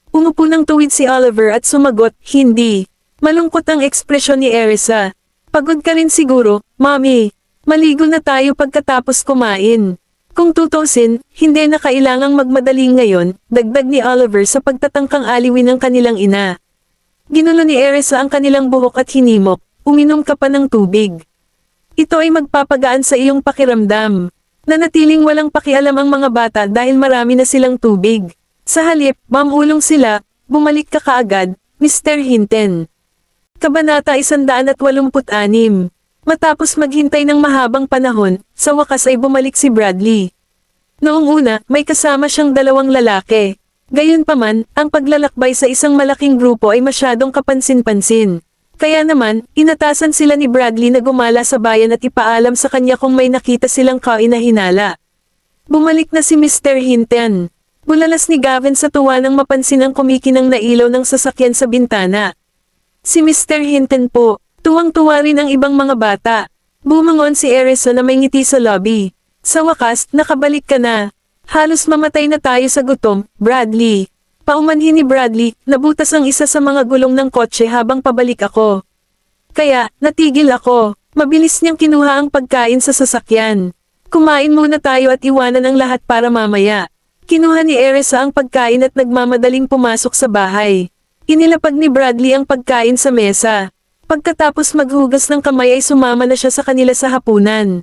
[SPEAKER 1] Umupo ng tuwid si Oliver at sumagot, hindi. Malungkot ang ekspresyon ni Erisa. Pagod ka rin siguro, Mommy. Maligo na tayo pagkatapos kumain. Kung tutusin, hindi na kailangang magmadali ngayon, dagdag ni Oliver sa pagtatangkang aliwin ng kanilang ina. Ginulo ni Erisa ang kanilang buhok at hinimok, uminom ka pa ng tubig. Ito ay magpapagaan sa iyong pakiramdam. Nanatiling walang pakialam ang mga bata dahil marami na silang tubig. Sa halip, mamulong sila, bumalik ka kaagad, Mr. Hinton. Kabanata 186. Matapos maghintay ng mahabang panahon, sa wakas ay bumalik si Bradley. Noong una, may kasama siyang 2 lalaki. Gayunpaman, ang paglalakbay sa isang malaking grupo ay masyadong kapansin-pansin. Kaya naman, inatasan sila ni Bradley na gumala sa bayan at ipaalam sa kanya kung may nakita silang kainahinala. Bumalik na si Mr. Hinton. Bulalas ni Gavin sa tuwa nang mapansin ang kumikinang na ilaw ng sasakyan sa bintana. Si Mr. Hinton po. Tuwang-tuwa rin ang ibang mga bata. Bumangon si Erisa na may ngiti sa lobby. Sa wakas, nakabalik ka na. Halos mamatay na tayo sa gutom, Bradley. Paumanhin ni Bradley, nabutas ang isa sa mga gulong ng kotse habang pabalik ako. Kaya, natigil ako. Mabilis niyang kinuha ang pagkain sa sasakyan. Kumain muna tayo at iwanan ang lahat para mamaya. Kinuha ni Erisa ang pagkain at nagmamadaling pumasok sa bahay. Inilapag ni Bradley ang pagkain sa mesa. Pagkatapos maghugas ng kamay ay sumama na siya sa kanila sa hapunan.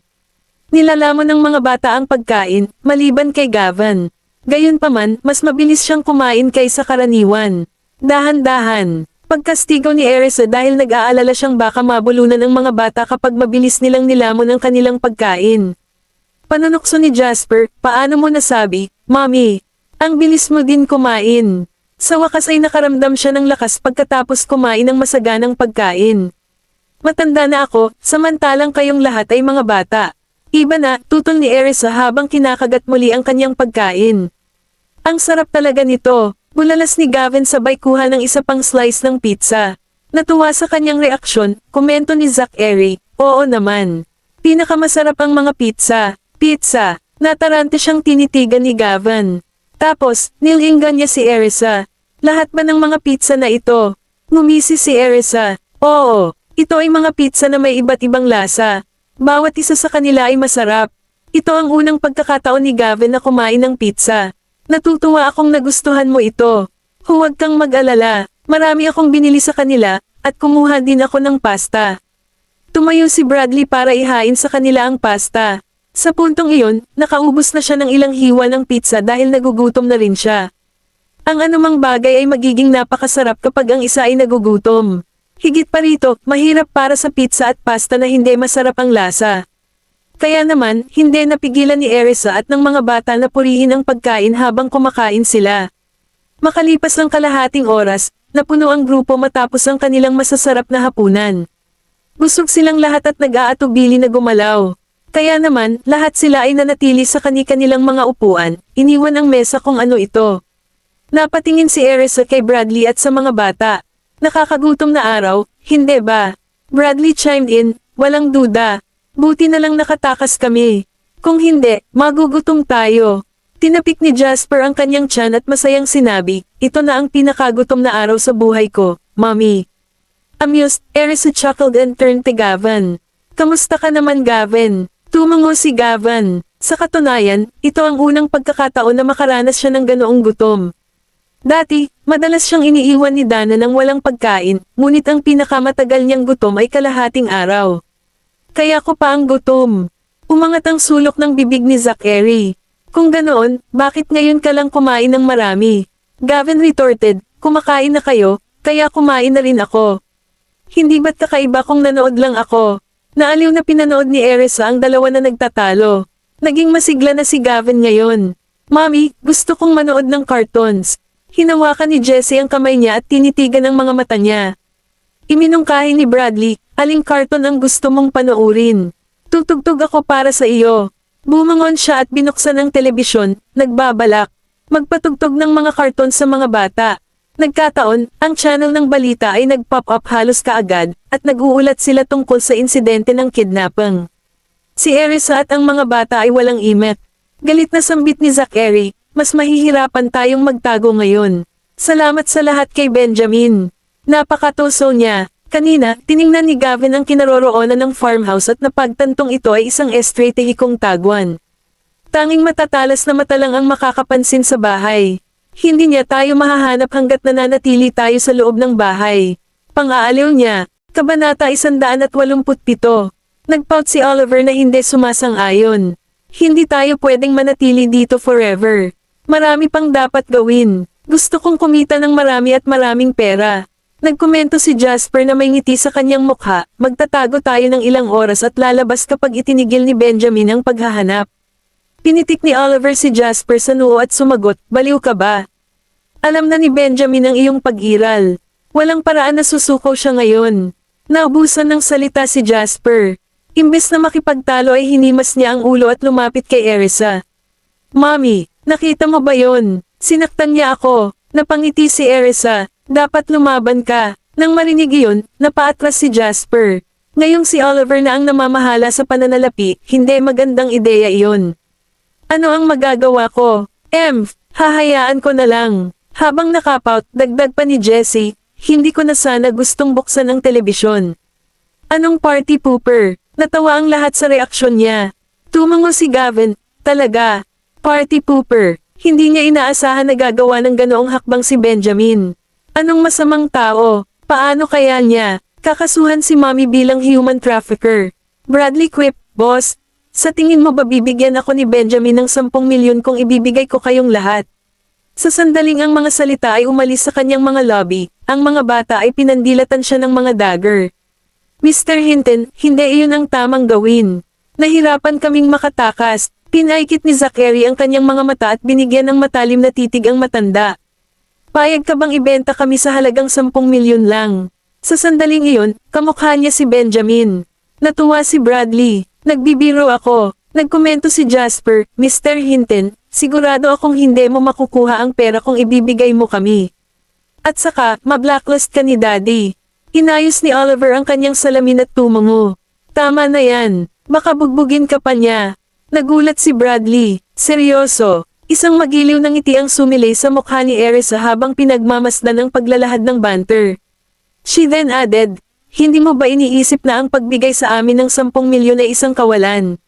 [SPEAKER 1] Nilalamon ng mga bata ang pagkain, maliban kay Gavin. Gayunpaman, mas mabilis siyang kumain kaysa karaniwan. Dahan-dahan. Pagkastigaw ni Erisa dahil nag-aalala siyang baka mabulunan ng mga bata kapag mabilis nilang nilamon ang kanilang pagkain. Panunokso ni Jasper, paano mo nasabi, Mommy? Ang bilis mo din kumain. Sa wakas ay nakaramdam siya ng lakas pagkatapos kumain ng masaganang pagkain. Matanda na ako, samantalang kayong lahat ay mga bata. Iba na, tutol ni Erisa habang kinakagat muli ang kanyang pagkain. Ang sarap talaga nito. Bulalas ni Gavin sabay kuha ng isa pang slice ng pizza. Natuwa sa kanyang reaksyon, komento ni Zachary, oo naman. Pinakamasarap ang mga pizza. Pizza. Natarante siyang tinitigan ni Gavin. Tapos, nilinggan niya si Erisa. Lahat ba ng mga pizza na ito? Ngumisi si Erisa. Oo, ito ay mga pizza na may iba't ibang lasa. Bawat isa sa kanila ay masarap. Ito ang unang pagkakataon ni Gavin na kumain ng pizza. Natutuwa akong nagustuhan mo ito. Huwag kang mag-alala. Marami akong binili sa kanila, at kumuha din ako ng pasta. Tumayo si Bradley para ihain sa kanila ang pasta. Sa puntong iyon, nakaubos na siya ng ilang hiwa ng pizza dahil nagugutom na rin siya. Ang anumang bagay ay magiging napakasarap kapag ang isa ay nagugutom. Higit pa rito, mahirap para sa pizza at pasta na hindi masarap ang lasa. Kaya naman, hindi napigilan ni Erisa at ng mga bata na purihin ang pagkain habang kumakain sila. Makalipas ang kalahating oras, napuno ang grupo matapos ang kanilang masasarap na hapunan. Busog silang lahat at nag-aatubili na gumalaw. Kaya naman, lahat sila ay nanatili sa kani-kanilang mga upuan, iniwan ang mesa kung ano ito. Napatingin si Erisa kay Bradley at sa mga bata. Nakakagutom na araw, hindi ba? Bradley chimed in, walang duda. Buti na lang nakatakas kami. Kung hindi, magugutom tayo. Tinapik ni Jasper ang kanyang tiyan at masayang sinabi, ito na ang pinakagutom na araw sa buhay ko, Mommy. Amused, Erisa chuckled and turned to Gavin. Kamusta ka naman, Gavin? Tumango si Gavin. Sa katunayan, ito ang unang pagkakataon na makaranas siya ng ganoong gutom. Dati, madalas siyang iniiwan ni Dana ng walang pagkain, ngunit ang pinakamatagal niyang gutom ay kalahating araw. Kaya ko pa ang gutom. Umangat ang sulok ng bibig ni Zachary. Kung ganoon, bakit ngayon ka lang kumain ng marami? Gavin retorted, kumakain na kayo, kaya kumain na rin ako. Hindi ba't kakaiba kung nanood lang ako? Naaliw na pinanood ni Erisa ang dalawa na nagtatalo. Naging masigla na si Gavin ngayon. Mommy, gusto kong manood ng cartoons. Hinawakan ni Jessie ang kamay niya at tinitigan ang mga mata niya. Iminungkahi ni Bradley, aling cartoon ang gusto mong panoorin? Tutugtog ako para sa iyo. Bumangon siya at binuksan ang telebisyon, nagbabalak. Magpatugtog ng mga cartoon sa mga bata. Nagkataon, ang channel ng balita ay nag-pop up halos kaagad, at nag-uulat sila tungkol sa insidente ng kidnapping. Si Erisa at ang mga bata ay walang imet. Galit na sambit ni Zachary, mas mahihirapan tayong magtago ngayon. Salamat sa lahat kay Benjamin. Napakatuso niya. Kanina, tiningnan ni Gavin ang kinaroroonan ng farmhouse at napagtantong ito ay isang estratehikong tagwan. Tanging matatalas na mata lang ang makakapansin sa bahay. Hindi niya tayo mahahanap hanggat nananatili tayo sa loob ng bahay. Pang-aaliw niya, Kabanata 187. Nagpout si Oliver na hindi sumasang-ayon. Hindi tayo pwedeng manatili dito forever. Marami pang dapat gawin. Gusto kong kumita ng marami at maraming pera. Nagkomento si Jasper na may ngiti sa kanyang mukha, magtatago tayo ng ilang oras at lalabas kapag itinigil ni Benjamin ang paghahanap. Pinitik ni Oliver si Jasper sa noo at sumagot, baliw ka ba? Alam na ni Benjamin ang iyong pag-iral. Walang paraan na susuko siya ngayon. Naubusan ng salita si Jasper. Imbes na makipagtalo ay hinimas niya ang ulo at lumapit kay Erisa. Mommy, nakita mo ba yon? Sinaktan niya ako. Napangiti si Erisa. Dapat lumaban ka. Nang marinig iyon, napaatras si Jasper. Ngayong si Oliver na ang namamahala sa pananalapi, hindi magandang ideya iyon. Ano ang magagawa ko? Hahayaan ko na lang. Habang nakapout, dagdag pa ni Jessie, hindi ko na sana gustong buksan ang telebisyon. Anong party pooper? Natawa ang lahat sa reaksyon niya. Tumango si Gavin, talaga. Party pooper. Hindi niya inaasahan na gagawa ng ganoong hakbang si Benjamin. Anong masamang tao? Paano kaya niya? Kakasuhan si Mommy bilang human trafficker. Bradley quip, boss. Sa tingin mo ba bibigyan ako ni Benjamin ng 10 milyon kung ibibigay ko kayong lahat? Sa sandaling ang mga salita ay umalis sa kanyang mga lobby, ang mga bata ay pinandilatan siya ng mga dagger. Mr. Hinton, hindi iyon ang tamang gawin. Nahirapan kaming makatakas. Pinaikit ni Zachary ang kanyang mga mata at binigyan ng matalim na titig ang matanda. Payag ka bang ibenta kami sa halagang 10 milyon lang? Sa sandaling iyon, kamukha niya si Benjamin. Natuwa si Bradley. Nagbibiro ako. Nagkomento si Jasper, Mr. Hinton, sigurado akong hindi mo makukuha ang pera kung ibibigay mo kami. At saka, ma-blacklist ka ni Daddy. Inayos ni Oliver ang kanyang salamin at tumango. Tama na yan. Baka bugbugin ka pa niya. Nagulat si Bradley. Seryoso. Isang magiliw ng ngiti ang sumilay sa mukha ni Erisa habang pinagmamasdan ang paglalahad ng banter. She then added, hindi mo ba iniisip na ang pagbigay sa amin ng 10 milyon ay isang kawalan?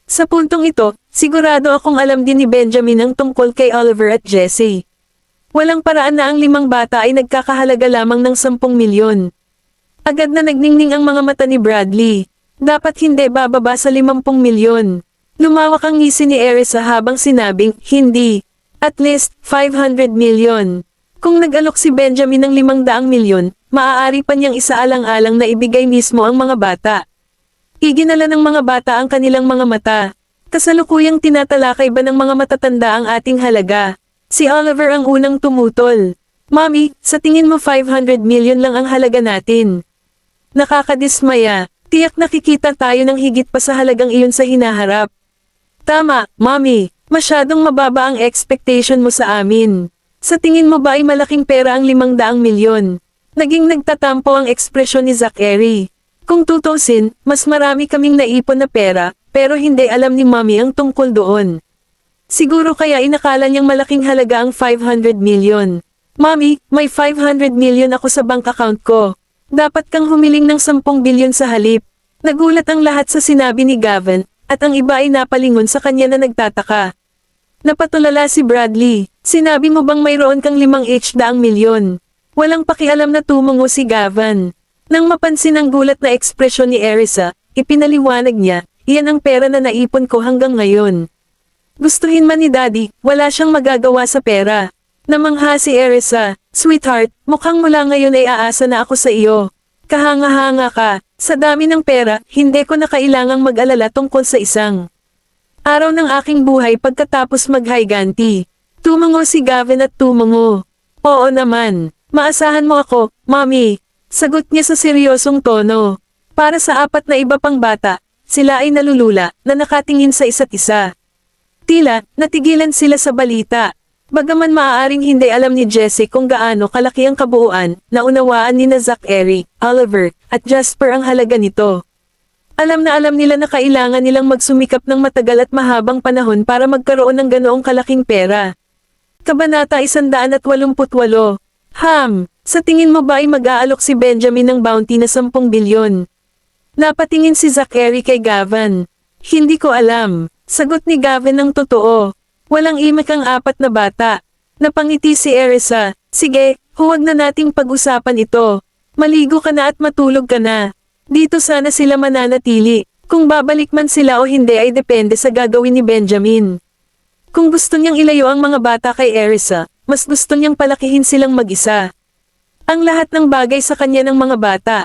[SPEAKER 1] Sa puntong ito, sigurado akong alam din ni Benjamin ang tungkol kay Oliver at Jessie. Walang paraan na ang 5 bata ay nagkakahalaga lamang ng 10 milyon. Agad na nagningning ang mga mata ni Bradley. Dapat hindi bababa sa 50 milyon. Lumawak ang ngisi ni Erisa habang sinabing, hindi. At least, 500 milyon. Kung nag-alok si Benjamin ng 500 milyon, maaari pa niyang isaalang-alang na ibigay mismo ang mga bata. Iginala ng mga bata ang kanilang mga mata. Kasalukuyang tinatalakay ba ng mga matatanda ang ating halaga? Si Oliver ang unang tumutol. Mommy, sa tingin mo 500 milyon lang ang halaga natin. Nakakadismaya. Tiyak nakikita tayo ng higit pa sa halagang iyon sa hinaharap. Tama, Mommy. Masyadong mababa ang expectation mo sa amin. Sa tingin mo ba ay malaking pera ang 500 milyon? Naging nagtatampo ang ekspresyon ni Zachary. Kung tutusin, mas marami kaming naipon na pera, pero hindi alam ni Mommy ang tungkol doon. Siguro kaya inakala niyang malaking halaga ang 500 milyon. Mommy, may 500 milyon ako sa bank account ko. Dapat kang humiling ng 10 bilyon sa halip. Nagulat ang lahat sa sinabi ni Gavin, at ang iba ay napalingon sa kanya na nagtataka. Napatulala si Bradley, sinabi mo bang mayroon kang 5 milyon? Walang pakialam na tumungo si Gavin. Nang mapansin ang gulat na ekspresyon ni Erisa, ipinaliwanag niya, iyan ang pera na naipon ko hanggang ngayon. Gustuhin man ni Daddy, wala siyang magagawa sa pera. Namangha si Erisa, sweetheart, mukhang mula ngayon ay aasa na ako sa iyo. Kahanga-hanga ka, sa dami ng pera, hindi ko na kailangang mag-alala tungkol sa isang araw ng aking buhay pagkatapos mag-higanti. Tumango si Gavin at tumango. Oo naman, maasahan mo ako, Mommy. Sagot niya sa seryosong tono. Para sa 4 na iba pang bata, sila ay nalulula na nakatingin sa isa't isa. Tila, natigilan sila sa balita. Bagaman maaaring hindi alam ni Jessie kung gaano kalaki ang kabuuan, naunawaan ni na Zachary, Oliver, at Jasper ang halaga nito. Alam na alam nila na kailangan nilang magsumikap ng matagal at mahabang panahon para magkaroon ng ganoong kalaking pera. Kabanata 188. Sa tingin mo ba ay mag-aalok si Benjamin ng bounty na 10 bilyon? Napatingin si Zachary kay Gavin. Hindi ko alam. Sagot ni Gavin ng totoo. Walang imak ang 4 na bata. Napangiti si Erisa. Sige, huwag na nating pag-usapan ito. Maligo ka na at matulog ka na. Dito sana sila mananatili. Kung babalik man sila o hindi ay depende sa gagawin ni Benjamin. Kung gusto niyang ilayo ang mga bata kay Erisa, mas gusto niyang palakihin silang mag-isa. Ang lahat ng bagay sa kanya ng mga bata.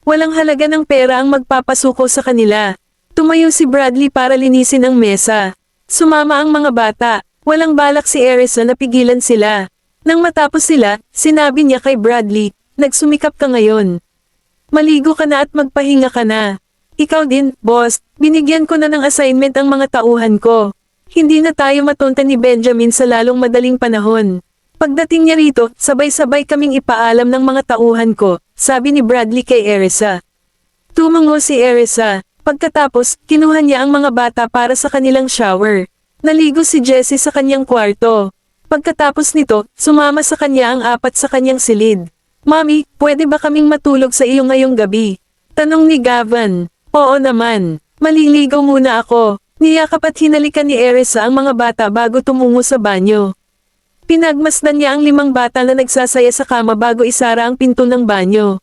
[SPEAKER 1] Walang halaga ng pera ang magpapasuko sa kanila. Tumayo si Bradley para linisin ang mesa. Sumama ang mga bata. Walang balak si Erisa na pigilan sila. Nang matapos sila, sinabi niya kay Bradley, nagsumikap ka ngayon. Maligo ka na at magpahinga ka na. Ikaw din, boss, binigyan ko na ng assignment ang mga tauhan ko. Hindi na tayo matunta ni Benjamin sa lalong madaling panahon. Pagdating niya rito, sabay-sabay kaming ipaalam ng mga tauhan ko, sabi ni Bradley kay Erisa. Tumango si Erisa. Pagkatapos, kinuha niya ang mga bata para sa kanilang shower. Naligo si Jessie sa kanyang kwarto. Pagkatapos nito, sumama sa kanya ang 4 sa kanyang silid. Mami, pwede ba kaming matulog sa iyo ngayong gabi? Tanong ni Gavin. Oo naman. Maliligaw muna ako. Niyakap at hinalikan ni Erisa ang mga bata bago tumungo sa banyo. Pinagmasdan niya ang 5 bata na nagsasaya sa kama bago isara ang pinto ng banyo.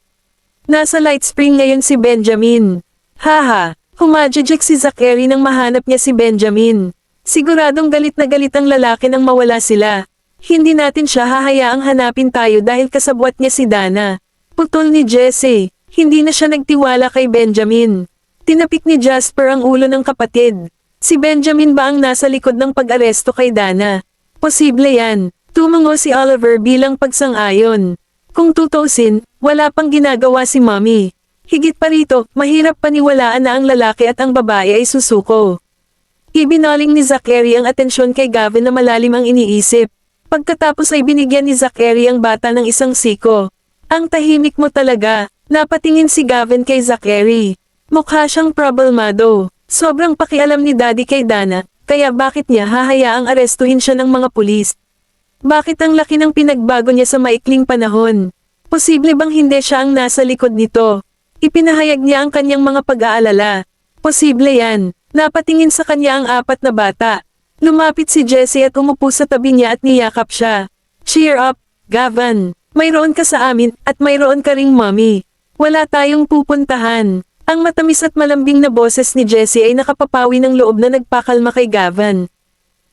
[SPEAKER 1] Nasa light spring ngayon si Benjamin. Haha, humadjajik si Zachary nang mahanap niya si Benjamin. Siguradong galit na galit ang lalaki nang mawala sila. Hindi natin siya hahayaang hanapin tayo dahil kasabwat niya si Dana. Putol ni Jesse. Hindi na siya nagtiwala kay Benjamin. Tinapik ni Jasper ang ulo ng kapatid. Si Benjamin ba ang nasa likod ng pag-aresto kay Dana? Posible yan. Tumango si Oliver bilang pagsang-ayon. Kung tutusin, wala pang ginagawa si Mommy. Higit pa rito, mahirap paniwalaan na ang lalaki at ang babae ay susuko. Ibinaling ni Zachary ang atensyon kay Gavin na malalim ang iniisip. Pagkatapos ay binigyan ni Zachary ang bata ng isang siko. Ang tahimik mo talaga. Napatingin si Gavin kay Zachary. Mukha siyang problemado. Sobrang pakialam ni Daddy kay Dana, kaya bakit niya hahayaang arestuhin siya ng mga pulis? Bakit ang laki ng pinagbago niya sa maikling panahon? Posible bang hindi siya ang nasa likod nito? Ipinahayag niya ang kanyang mga pag-aalala. Posible yan. Napatingin sa kanya ang 4 na bata. Lumapit si Jessie at umupo sa tabi niya at niyakap siya. Cheer up, Gavin. Mayroon ka sa amin, at mayroon ka ring Mommy. Wala tayong pupuntahan. Ang matamis at malambing na boses ni Jessie ay nakapapawi ng loob na nagpakalma kay Gavin.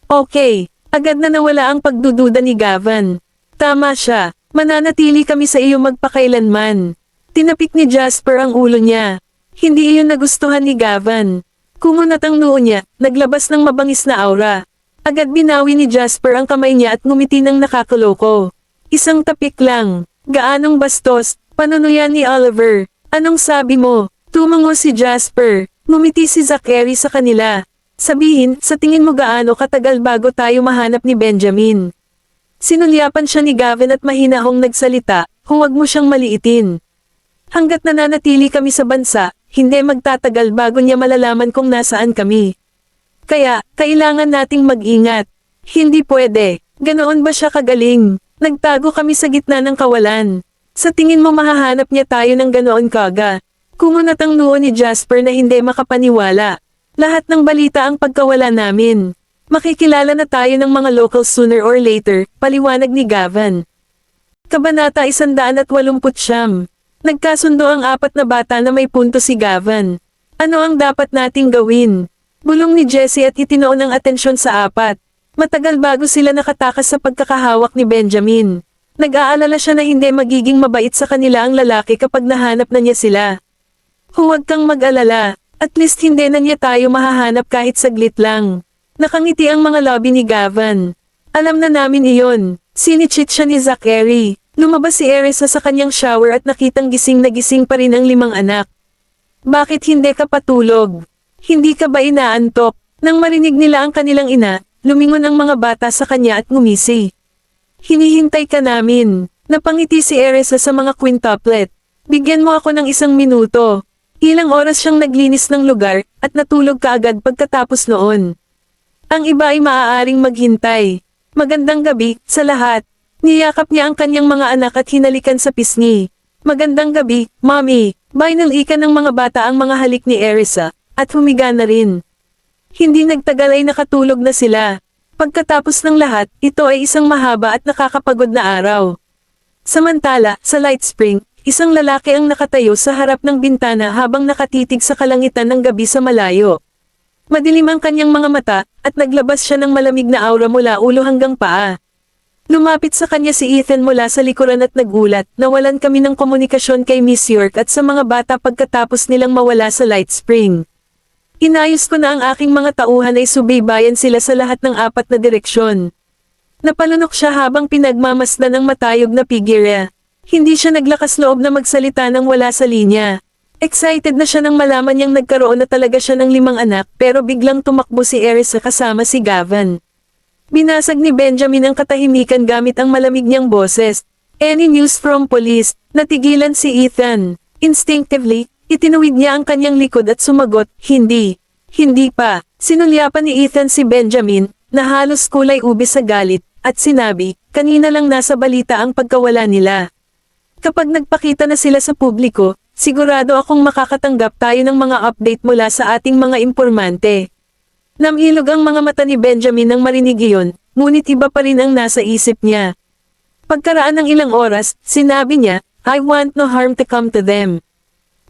[SPEAKER 1] Okay, agad na nawala ang pagdududa ni Gavin. Tama siya, mananatili kami sa iyo magpakailanman. Tinapik ni Jasper ang ulo niya. Hindi iyon nagustuhan ni Gavin. Kumunat ang noo niya, naglabas ng mabangis na aura. Agad binawi ni Jasper ang kamay niya at ngumiti ng nakakaloko. Isang tapik lang. Gaanong bastos, panunuyan ni Oliver. Anong sabi mo? Tumango si Jasper. Ngumiti si Zachary sa kanila. Sabihin, sa tingin mo gaano katagal bago tayo mahanap ni Benjamin? Sinulyapan siya ni Gavin at mahinahong nagsalita, huwag mo siyang maliitin. Hanggat nananatili kami sa bansa, hindi magtatagal bago niya malalaman kung nasaan kami. Kaya, kailangan nating mag-ingat. Hindi pwede. Ganoon ba siya kagaling? Nagtago kami sa gitna ng kawalan. Sa tingin mo mahahanap niya tayo ng ganoon kaga? Kumunat ang noo ni Jasper na hindi makapaniwala. Lahat ng balita ang pagkawala namin. Makikilala na tayo ng mga locals sooner or later, paliwanag ni Gavin. Kabanata 189. Nagkasundo ang 4 na bata na may punto si Gavin. Ano ang dapat nating gawin? Bulong ni Jessie at itinoon ang atensyon sa 4. Matagal bago sila nakatakas sa pagkakahawak ni Benjamin. Nag-aalala siya na hindi magiging mabait sa kanila ang lalaki kapag nahanap na niya sila. Huwag kang mag-alala, at least hindi na niya tayo mahahanap kahit saglit lang. Nakangiti ang mga lobby ni Gavin. Alam na namin iyon. Sinichit siya ni Zachary. Lumabas si Erisa sa kanyang shower at nakitang gising na gising pa rin ang 5 anak. Bakit hindi ka patulog? Hindi ka ba inaantok? Nang marinig nila ang kanilang ina, lumingon ang mga bata sa kanya at ngumisi. Hinihintay ka namin. Napangiti si Erisa sa mga quintuplet. Bigyan mo ako ng 1 minuto. Ilang oras siyang naglinis ng lugar, at natulog kaagad pagkatapos noon. Ang iba ay maaaring maghintay. Magandang gabi, sa lahat. Niyakap niya ang kanyang mga anak at hinalikan sa pisngi. Magandang gabi, Mommy. Binalikan ng mga bata ang mga halik ni Erisa, at humiga na rin. Hindi nagtagal ay nakatulog na sila. Pagkatapos ng lahat, ito ay isang mahaba at nakakapagod na araw. Samantala, sa Light Spring, isang lalaki ang nakatayo sa harap ng bintana habang nakatitig sa kalangitan ng gabi sa malayo. Madilim ang kanyang mga mata, at naglabas siya ng malamig na aura mula ulo hanggang paa. Lumapit sa kanya si Ethan mula sa likuran at nagulat, nawalan kami ng komunikasyon kay Miss York at sa mga bata pagkatapos nilang mawala sa Light Spring. Inayos ko na ang aking mga tauhan ay subaybayan sila sa lahat ng 4 na direksyon. Napalunok siya habang pinagmamasdan ng matayog na figure. Hindi siya naglakas loob na magsalita nang wala sa linya. Excited na siya nang malaman niyang nagkaroon na talaga siya ng 5 anak pero biglang tumakbo si Erisa kasama si Gavin. Binasag ni Benjamin ang katahimikan gamit ang malamig niyang boses. Any news from police? Natigilan si Ethan. Instinctively, itinuwid niya ang kanyang likod at sumagot, hindi. Hindi pa. Sinulyapan ni Ethan si Benjamin, na halos kulay ube sa galit, at sinabi, kanina lang nasa balita ang pagkawala nila. Kapag nagpakita na sila sa publiko, sigurado akong makakatanggap tayo ng mga update mula sa ating mga impormante. Namilog ang mga mata ni Benjamin nang marinig iyon, ngunit iba pa rin ang nasa isip niya. Pagkaraan ng ilang oras, sinabi niya, I want no harm to come to them.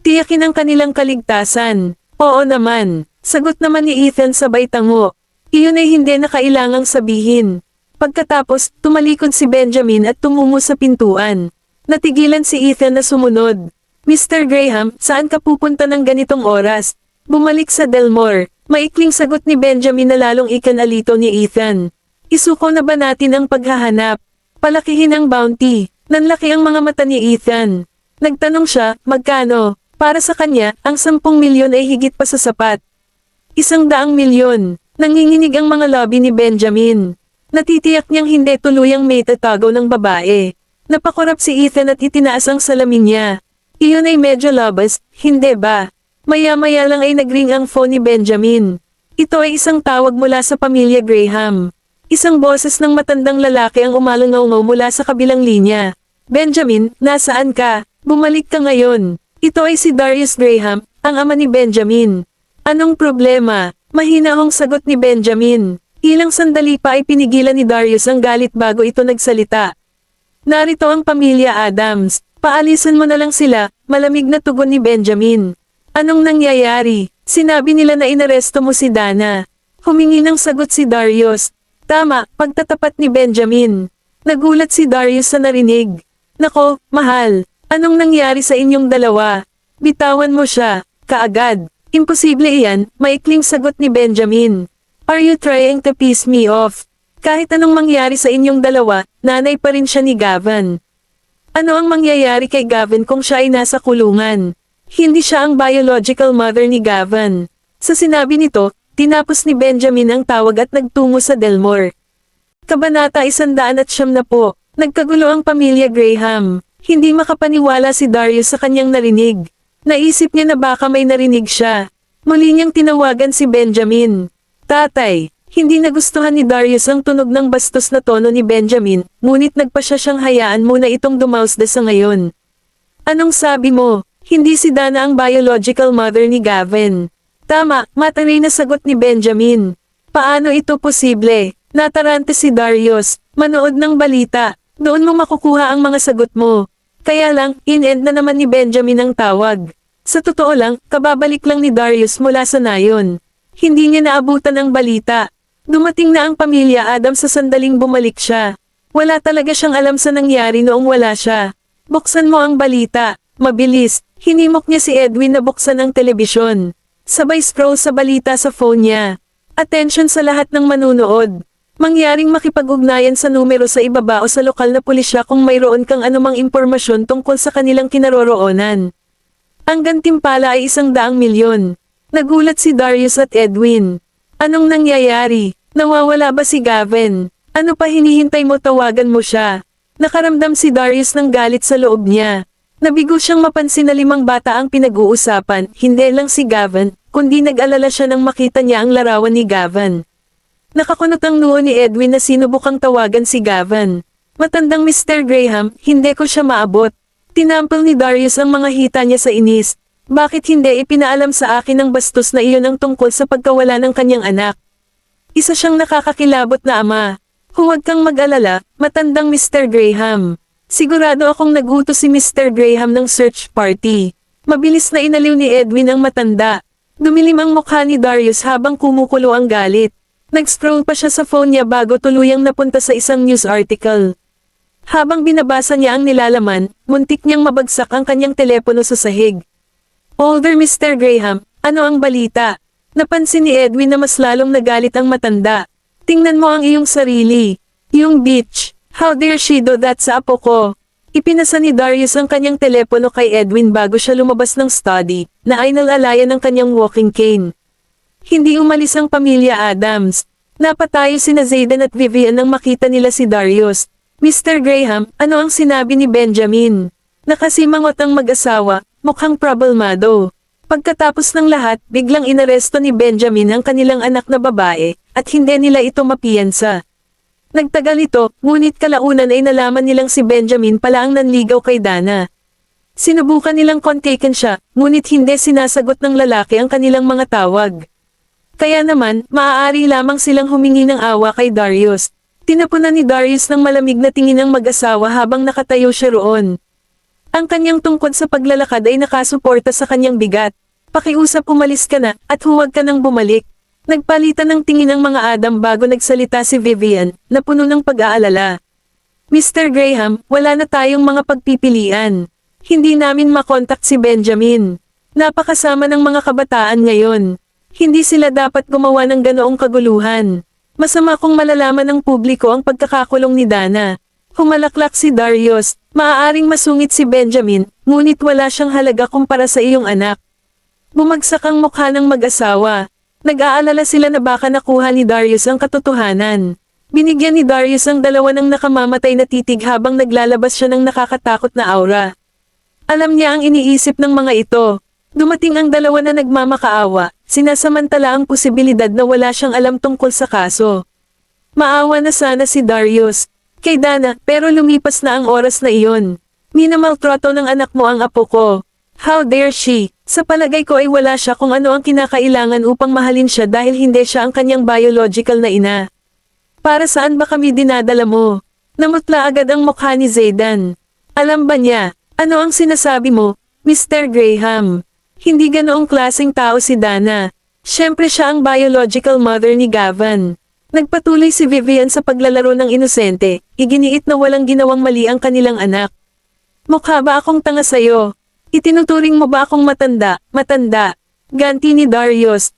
[SPEAKER 1] Tiyakin ang kanilang kaligtasan. Oo naman, sagot naman ni Ethan sabay tango. Iyon ay hindi na kailangang sabihin. Pagkatapos, tumalikod si Benjamin at tumungo sa pintuan. Natigilan si Ethan na sumunod. Mr. Graham, saan ka pupunta ng ganitong oras? Bumalik sa Delmore. Maikling sagot ni Benjamin na lalong ikanalito ni Ethan. Isuko na ba natin ang paghahanap? Palakihin ang bounty. Nanlaki ang mga mata ni Ethan. Nagtanong siya, magkano? Para sa kanya, ang 10 milyon ay higit pa sa sapat. 100 milyon. Nanginginig ang mga labi ni Benjamin. Natitiyak niyang hindi tuluyang may tatagaw ng babae. Napakurap si Ethan at itinaas ang salamin niya. Iyon ay medyo labas, hindi ba? Maya-maya lang ay nagring ang phone ni Benjamin. Ito ay isang tawag mula sa pamilya Graham. Isang boses ng matandang lalaki ang umalangaw-ngaw mula sa kabilang linya. Benjamin, nasaan ka? Bumalik ka ngayon. Ito ay si Darius Graham, ang ama ni Benjamin. Anong problema? Mahinahong sagot ni Benjamin. Ilang sandali pa ay pinigilan ni Darius ang galit bago ito nagsalita. Narito ang pamilya Adams. Paalisan mo na lang sila, malamig na tugon ni Benjamin. Anong nangyayari? Sinabi nila na inaresto mo si Dana. Humingi ng sagot si Darius. Tama, pagtatapat ni Benjamin. Nagulat si Darius sa narinig. Nako, mahal. Anong nangyari sa inyong dalawa? Bitawan mo siya, kaagad. Imposible iyan, maikling sagot ni Benjamin. Are you trying to piss me off? Kahit anong mangyari sa inyong dalawa, nanay pa rin siya ni Gavin. Ano ang mangyayari kay Gavin kung siya ay nasa kulungan? Hindi siya ang biological mother ni Gavin. Sa sinabi nito, tinapos ni Benjamin ang tawag at nagtungo sa Delmore. Kabanata 190. Nagkagulo ang pamilya Graham. Hindi makapaniwala si Darius sa kanyang narinig. Naisip niya na baka may narinig siya. Muli niyang tinawagan si Benjamin. Tatay, hindi nagustuhan ni Darius ang tunog ng bastos na tono ni Benjamin, ngunit nagpa siyang hayaan muna itong dumausda sa ngayon. Anong sabi mo? Hindi si Dana ang biological mother ni Gavin. Tama, mataray na sagot ni Benjamin. Paano ito posible? Natarante si Darius. Manood ng balita. Doon mo makukuha ang mga sagot mo. Kaya lang, in-end na naman ni Benjamin ang tawag. Sa totoo lang, kababalik lang ni Darius mula sa nayon. Hindi niya naabutan ang balita. Dumating na ang pamilya Adams sa sandaling bumalik siya. Wala talaga siyang alam sa nangyari noong wala siya. Buksan mo ang balita. Mabilis. Hinimok niya si Edwin na buksan ang telebisyon. Sabay scroll sa balita sa phone niya. Attention sa lahat ng manunood. Mangyaring makipag-ugnayan sa numero sa ibaba o sa lokal na pulisya kung mayroon kang anumang impormasyon tungkol sa kanilang kinaroroonan. Ang gantimpala ay 100 milyon. Nagulat si Darius at Edwin. Anong nangyayari? Nawawala ba si Gavin? Ano pa hinihintay mo, tawagan mo siya? Nakaramdam si Darius ng galit sa loob niya. Nabigo siyang mapansin na 5 bata ang pinag-uusapan, hindi lang si Gavin, kundi nag-alala siya nang makita niya ang larawan ni Gavin. Nakakunot ang noo ni Edwin na sinubukang tawagan si Gavin. Matandang Mr. Graham, hindi ko siya maabot. Tinampal ni Darius ang mga hita niya sa inis. Bakit hindi ipinaalam sa akin ng bastos na iyon ang tungkol sa pagkawala ng kanyang anak? Isa siyang nakakakilabot na ama. Huwag kang mag-alala, matandang Mr. Graham. Sigurado akong nagutos si Mr. Graham ng search party. Mabilis na inaliw ni Edwin ang matanda. Dumilim ang mukha ni Darius habang kumukulo ang galit. Nag-scroll pa siya sa phone niya bago tuluyang napunta sa isang news article. Habang binabasa niya ang nilalaman, muntik niyang mabagsak ang kanyang telepono sa sahig. Older Mr. Graham, ano ang balita? Napansin ni Edwin na mas lalong nagalit ang matanda. Tingnan mo ang iyong sarili. Yung bitch. How dare she do that sa apo ko? Ipinasa ni Darius ang kanyang telepono kay Edwin bago siya lumabas ng study, na ay nalalayan ng kanyang walking cane. Hindi umalis ang pamilya Adams. Napatayo sina Zayden at Vivian nang makita nila si Darius. Mr. Graham, ano ang sinabi ni Benjamin? Nakasimangot ang mag-asawa, mukhang problemado. Pagkatapos ng lahat, biglang inaresto ni Benjamin ang kanilang anak na babae, at hindi nila ito mapiyansa. Nagtagal ito, ngunit kalaunan ay nalaman nilang si Benjamin pala ang nanligaw kay Dana. Sinubukan nilang kontakin siya, ngunit hindi sinasagot ng lalaki ang kanilang mga tawag. Kaya naman, maaari lamang silang humingi ng awa kay Darius. Tinapunan ni Darius ng malamig na tingin ng mag-asawa habang nakatayo siya roon. Ang kanyang tungkod sa paglalakad ay nakasuporta sa kanyang bigat. Pakiusap umalis ka na, at huwag ka nang bumalik. Nagpalitan ng tingin ang mga Adam bago nagsalita si Vivian, na puno ng pag-aalala. Mr. Graham, wala na tayong mga pagpipilian. Hindi namin makontak si Benjamin. Napakasama ng mga kabataan ngayon. Hindi sila dapat gumawa ng ganoong kaguluhan. Masama kung malalaman ng publiko ang pagkakakulong ni Dana. Humalaklak si Darius, maaaring masungit si Benjamin, ngunit wala siyang halaga kumpara sa iyong anak. Bumagsak ang mukha ng mag-asawa. Nag-aalala sila na baka nakuha ni Darius ang katotohanan. Binigyan ni Darius ang dalawa ng nakamamatay na titig habang naglalabas siya ng nakakatakot na aura. Alam niya ang iniisip ng mga ito. Dumating ang dalawa na nagmamakaawa, sinasamantala ang posibilidad na wala siyang alam tungkol sa kaso. Maawa na sana si Darius kay Dana, pero lumipas na ang oras na iyon. Minamaltrato ng anak mo ang apo ko. How dare she? Sa palagay ko ay wala siya kung ano ang kinakailangan upang mahalin siya dahil hindi siya ang kanyang biological na ina. Para saan ba kami dinadala mo? Namutla agad ang mukha ni Zayden. Alam ba niya? Ano ang sinasabi mo, Mr. Graham? Hindi ganoong klaseng tao si Dana. Siyempre siya ang biological mother ni Gavin. Nagpatuloy si Vivian sa paglalaro ng inosente, iginiit na walang ginawang mali ang kanilang anak. Mukha ba akong tanga sayo? Itinuturing mo ba akong matanda? Ganti ni Darius,